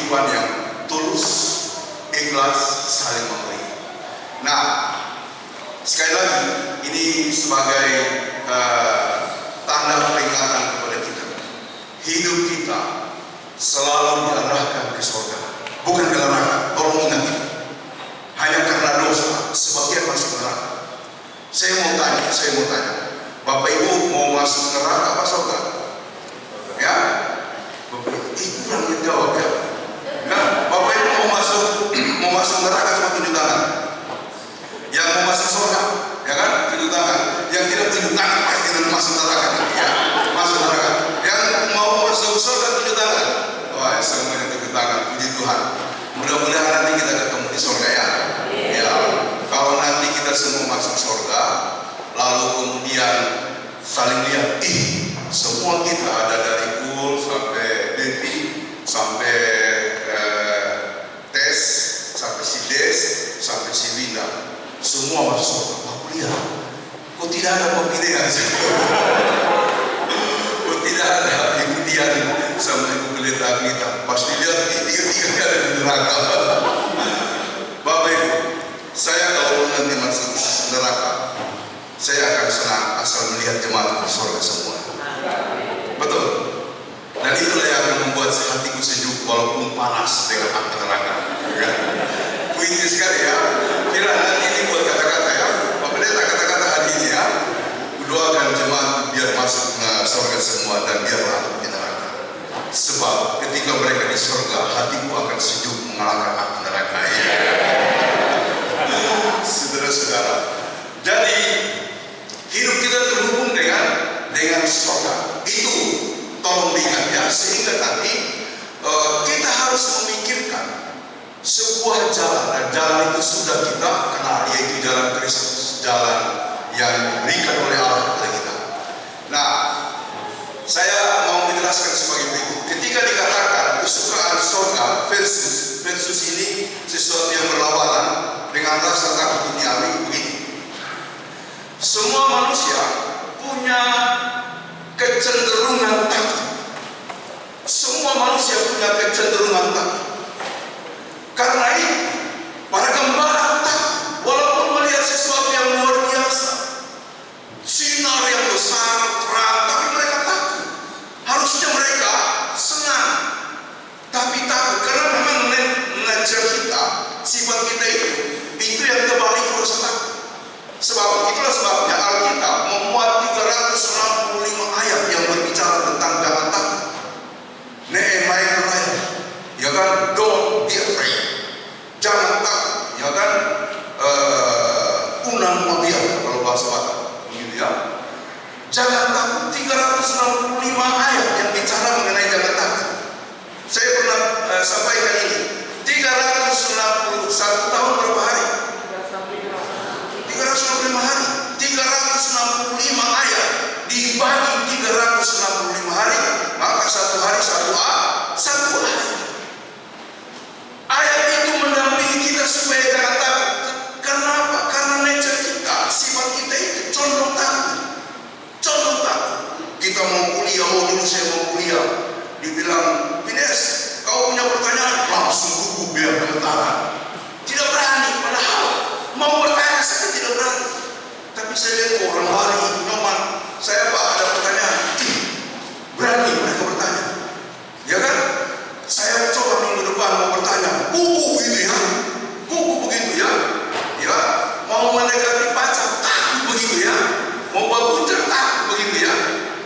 kehidupan yang tulus, ikhlas, saling memberi. Nah, sekali lagi ini sebagai tanda peringatan kepada kita. Hidup kita selalu diarahkan ke surga, bukan ke neraka. Tolong ingat, hanya karena dosa sebagian masuk neraka. Saya mau tanya, Bapak Ibu mau masuk neraka apa surga? Ya, Bapak Ibu kurang jawab ya. Bapak Ibu mau masuk neraka cuma tunjuk tangan. Yang mau masuk surga, ya kan? Tunjuk tangan. Yang tidak tunjuk tangan pasti tidak masuk neraka. Ya, masuk neraka. Yang mau masuk surga tunjuk tangan. Wah, semuanya tunjuk tangan. Puji Tuhan. Mudah-mudahan nanti kita ketemu di surga ya. Ya, kalau nanti kita semua masuk surga, lalu kemudian saling lihat, semua kita ada dari Kul sampai Devi, sampai Tes, sampai si Des, sampai si Linda, semua masuk surga. Aku lihat, kok tidak ada pemilihan? Kok tidak ada Ibu Dian sama Ibu Pendeta kita? Pasti lihat tiga-tiganya ada di neraka. Bapak Ibu, saya kalau nanti masuk neraka, saya akan senang asal melihat jemaat di surga semua. Betul. Dan itulah yang akan membuat hatiku sejuk walaupun panas dengan api neraka. Puisi sekali ya. Kira nanti ini buat kata-kata ya. Pak Pendeta kata-kata hari ini ya. Doakan jemaat biar masuk ke surga semua dan biar aku di neraka. Sebab ketika mereka di surga, hatiku akan sejuk mengalahkan api neraka. Saudara-saudara, jadi hidup kita terhubung dengan surga. Itu tolong diingat ya, sehingga nanti kita harus memikirkan sebuah jalan, dan jalan itu sudah kita kenal, yaitu jalan Kristus, jalan yang diberikan oleh Allah kepada kita. Nah, saya mau menjelaskan sebagai berikut. Ketika dikatakan kesukaan surga versus ini sesuatu yang berlawanan dengan rasa takut duniawi, begini. Semua manusia punya kecenderungan takut. Semua manusia punya kecenderungan takut. Karena itu, para gembala takut walaupun melihat sesuatu yang luar biasa, sinar yang besar, terang, tapi mereka takut. Harusnya mereka senang, tapi takut karena memang nature kita, sifat kita itu yang terbalik rasa takut. Itulah sebabnya Alkitab memuat 365 ayat yang berbicara tentang jangan takut. Nehemia, ya kan, don't be afraid, jangan takut, ya kan, Unan Mobian kalau bahasa Batak, begitu ya. Jangan takut, 365 ayat yang bicara mengenai jangan takut. Saya pernah sampaikan ini, 361 tahun berapa hari? 365 hari, 365 ayat dibagi 365 hari, maka satu hari satu ayat. Ayat itu mendampingi kita supaya jangan takut. Karena apa? Karena nature kita, sifat kita itu condong takut. Kita mau kuliah, dulu saya mau kuliah, dibilang, Pines, kau punya pertanyaan, langsung gugup biar gemetaran. Tidak berani, padahal mau bertanya saya tidak berani. Tapi saya lihat orang lari, nyoman. Saya Pak ada pertanyaan, berani mereka bertanya. Ya kan? Saya coba minggu depan mau bertanya, gugup gitu ya, gugup begitu ya. Ya, mau mendekati pacar, takut begitu ya. Mau berkunjung, takut begitu ya.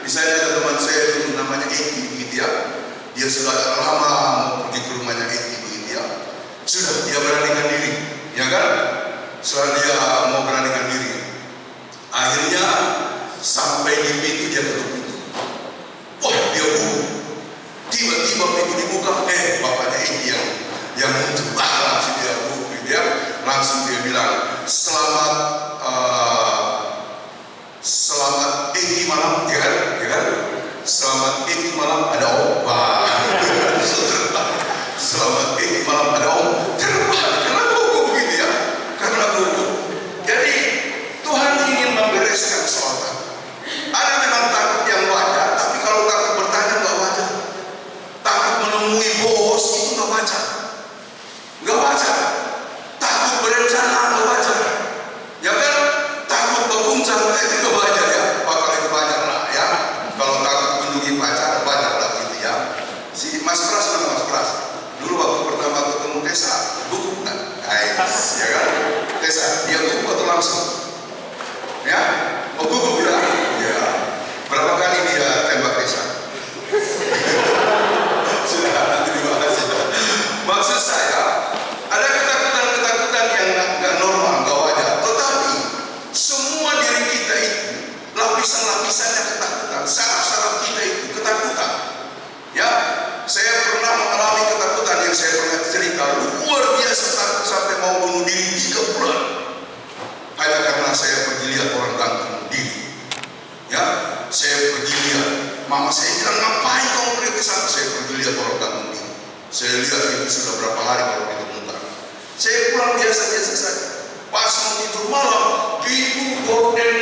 Misalnya ada teman saya dulu namanya Eki begitu ya. Dia sudah lama mau pergi ke rumahnya Eki begitu ya. Sudah dia beranikan diri, ya kan? Setelah dia mau beranikan diri, akhirnya sampai di pintu dia ketuk pintu. Wah, dia gugup. Tiba-tiba pintu dibuka, bapaknya Eki yang muncul. Langsung dia gugup, dia langsung dia bilang, selamat Eki malam, ya kan? Selamat Eki malam, ada obat. lihat itu sudah berapa hari kalau kita muntah. Saya pulang biasa-biasa saja. Pas mau tidur malam, pintu gorden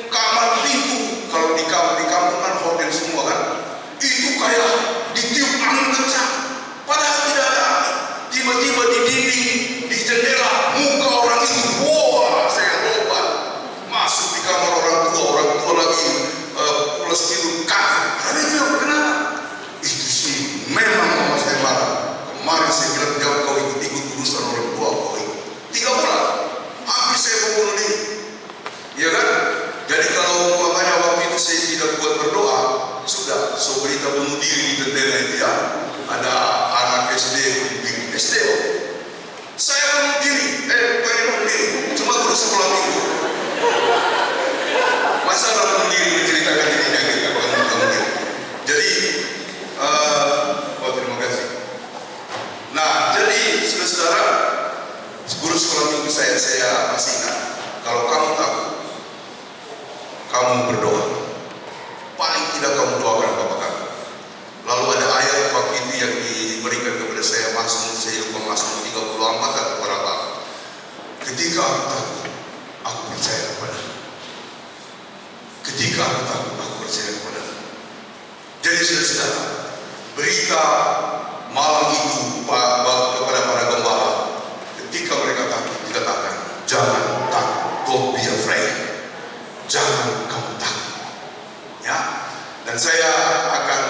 kamar pintu. Kalau di kampung kan gorden semua kan. Itu kayak ditiup angin kencang. Padahal tidak ada angin. Tiba-tiba di dinding, di jendela, muka orang itu, wah, saya lompat masuk di kamar orang tua lagi pulas tidur kaget. Ada bilang, kenapa? Itu sih memang mama saya marah. Kemarin saya bilang, jangan kau ikut urusan orang tua kau ikut. 3 bulan, habis saya mau bunuh diri. Ya kan? Jadi kalau umpamanya waktu itu saya tidak buat berdoa, sudah, so berita bunuh diri di tentera itu ya. Ada anak SD, SD. Saya bunuh diri, pengen bunuh diri, cuma baru sekolah minggu. Masa orang bunuh diri menceritakan dirinya kita bunuh diri. Jadi, terima kasih. Nah, jadi saudara-saudara, guru sekolah minggu saya masih ingat. Kalau kamu tahu, kamu berdoa. Paling tidak kamu doakan Bapak kamu. Lalu ada ayat waktu itu yang diberikan kepada saya Mazmur, saya lupa Mazmur 34 atau berapa. Ketika aku takut, aku percaya kepada-Mu. Ketika aku takut, aku percaya kepada-Mu. Jadi saudara-saudara, berita malam itu kepada para gembala, ketika mereka takut, dikatakan, jangan takut, don't be afraid. Jangan kamu takut. Ya, dan saya akan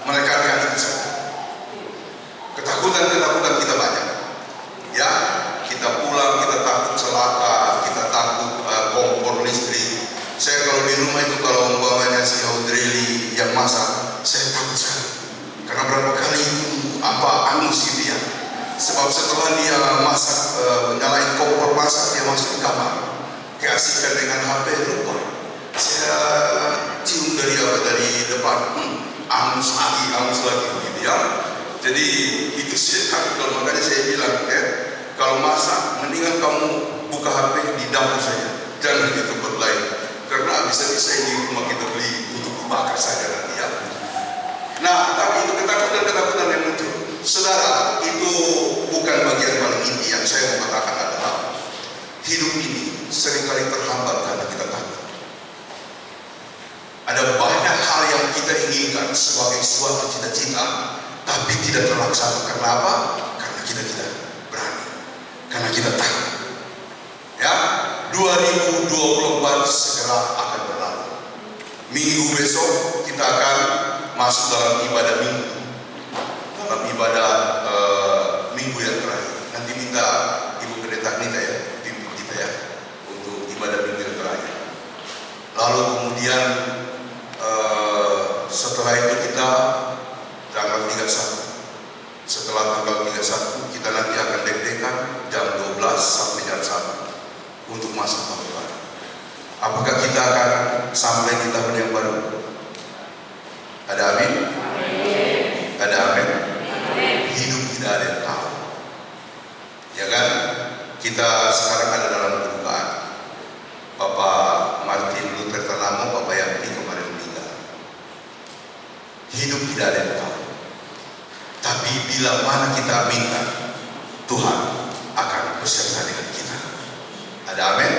menekankan itu saja. Ketakutan kita banyak. Ya, kita pulang, kita takut celaka, kita takut kompor listrik. Saya kalau di rumah itu kalau umpamanya si Audrey yang masak, saya takut sekali. Karena berapa kali itu angus gitu ya. Sebab setelah dia masak, nyalain kompor masak, dia masuk ke kamar, keasikan dengan HP, lupa. Saya cium dari depan, angus lagi gitu ya. Jadi itu saya takut. Makanya saya bilang, kalau masak mendingan kamu buka HP di dapur saja, jangan di tempat lain, karena bisa-bisa di rumah kita beli untuk dibakar saja nanti ya. Nah, tapi itu ketakutan yang muncul, saudara, itu bukan bagian paling inti. Yang saya mau katakan adalah hidup ini seringkali terhambat karena kita takut. Ada banyak hal yang kita inginkan sebagai suatu cita-cita, tapi tidak terlaksana. Karena apa? Karena kita tidak berani, karena kita takut. Ya, 2024 segera akan berlalu. Minggu besok kita akan masuk dalam ibadah minggu, dalam ibadah minggu yang terakhir. Nanti minta Ibu Pendeta Nita ya, pimpin kita ya, untuk ibadah minggu yang terakhir. Lalu kemudian setelah itu kita tanggal 31. Setelah tanggal 31 kita nanti akan deg-degan jam 12 sampai jam 1 untuk masuk tahun baru. Apakah kita akan sampai di tahun yang baru? Ada amin? Ada amin? Hidup tidak ada yang tahu. Ya kan? Kita sekarang ada dalam kedukaan. Bapak Martin Luther Tanamo, Bapak Yakni kemarin meninggal. Hidup tidak ada yang tahu. Tapi bila mana kita minta, Tuhan akan beserta dengan kita. Ada amin?